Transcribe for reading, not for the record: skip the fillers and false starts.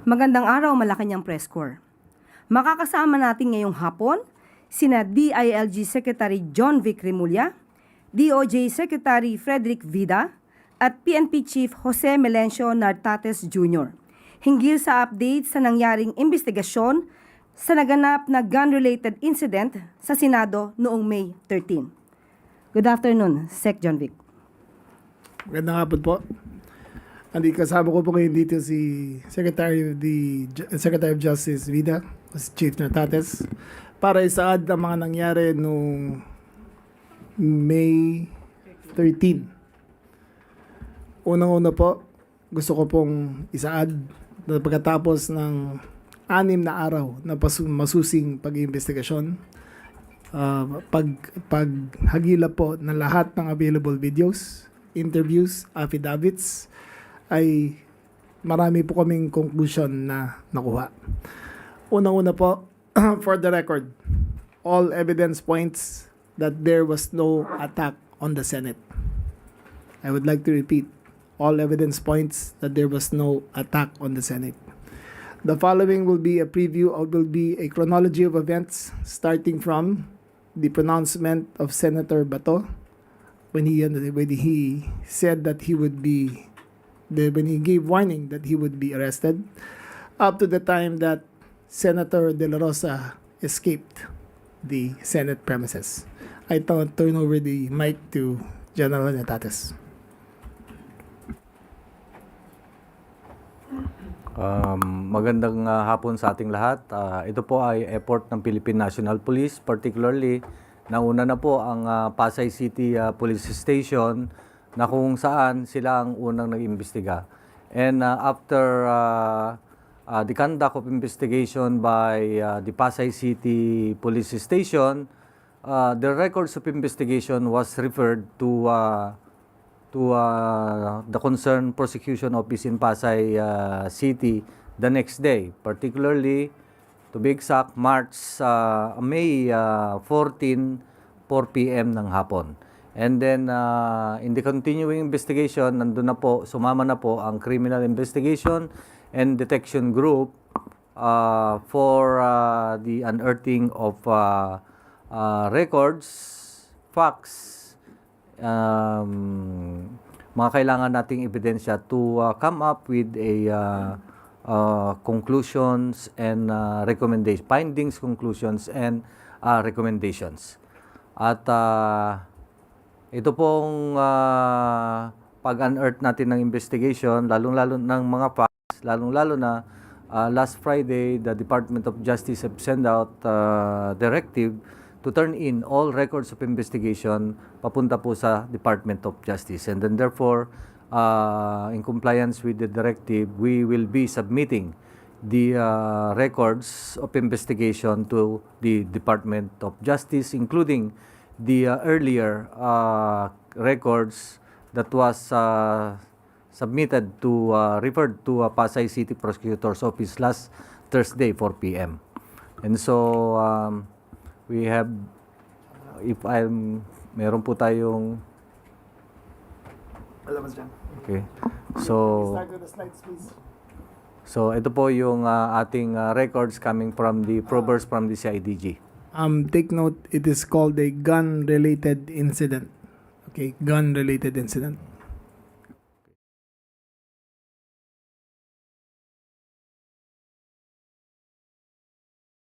Magandang araw, Malacanang Press Corps. Makakasama natin ngayong hapon sina DILG Secretary John Vic Remulla, DOJ Secretary Frederick Vida, at PNP Chief Jose Melencio Nartates Jr. hinggil sa update sa nangyaring investigasyon sa naganap na gun-related incident sa Senado noong May 13. Good afternoon, Sec. John Vic. Magandang hapon po. Kasama ko po ngayon dito si Secretary of Justice Vida, si Chief Nartates, para isaad ang mga nangyari noong May 13. Unang-una po, gusto ko pong isaad na pagkatapos ng 6 na araw na masusing pag-iimbestigasyon, paghagila po ng lahat ng available videos, interviews, affidavits, ay marami po kaming conclusion na nakuha. Unang-una po, for the record, all evidence points that there was no attack on the Senate. I would like to repeat, all evidence points that there was no attack on the Senate. The following will be a chronology of events starting from the pronouncement of Senator Bato when he said that when he gave warning that he would be arrested, up to the time that Senator De La Rosa escaped the Senate premises. I turn over the mic to General Nartates. Magandang hapon sa ating lahat. Ito po ay effort ng Philippine National Police, particularly nauna na po ang Pasay City Police Station na kung saan sila ang unang nag-imbestiga. And after the conduct of investigation by the Pasay City Police Station, the records of investigation was referred to the concerned prosecution office in Pasay City the next day, particularly, to be exact, May 14, 4 p.m. ng hapon. And then, in the continuing investigation, sumama na po ang Criminal Investigation and Detection Group for the unearthing of records, facts, mga kailangan nating ebidensya to come up with a conclusions and recommendations, findings, conclusions, and recommendations. At ito pong pag-unearth natin ng investigation, lalong-lalo ng mga facts, lalong-lalo na last Friday, the Department of Justice have sent out directive to turn in all records of investigation papunta po sa Department of Justice. And then therefore, in compliance with the directive, we will be submitting the records of investigation to the Department of Justice, including the earlier records that was referred to Pasay City Prosecutor's Office last Thursday, 4 p.m. And so, we have, meron po tayong, okay. So, Start with the slides, please. So, ito po yung ating records coming from the probers from the CIDG. Take note, it is called a gun-related incident. Okay, gun-related incident.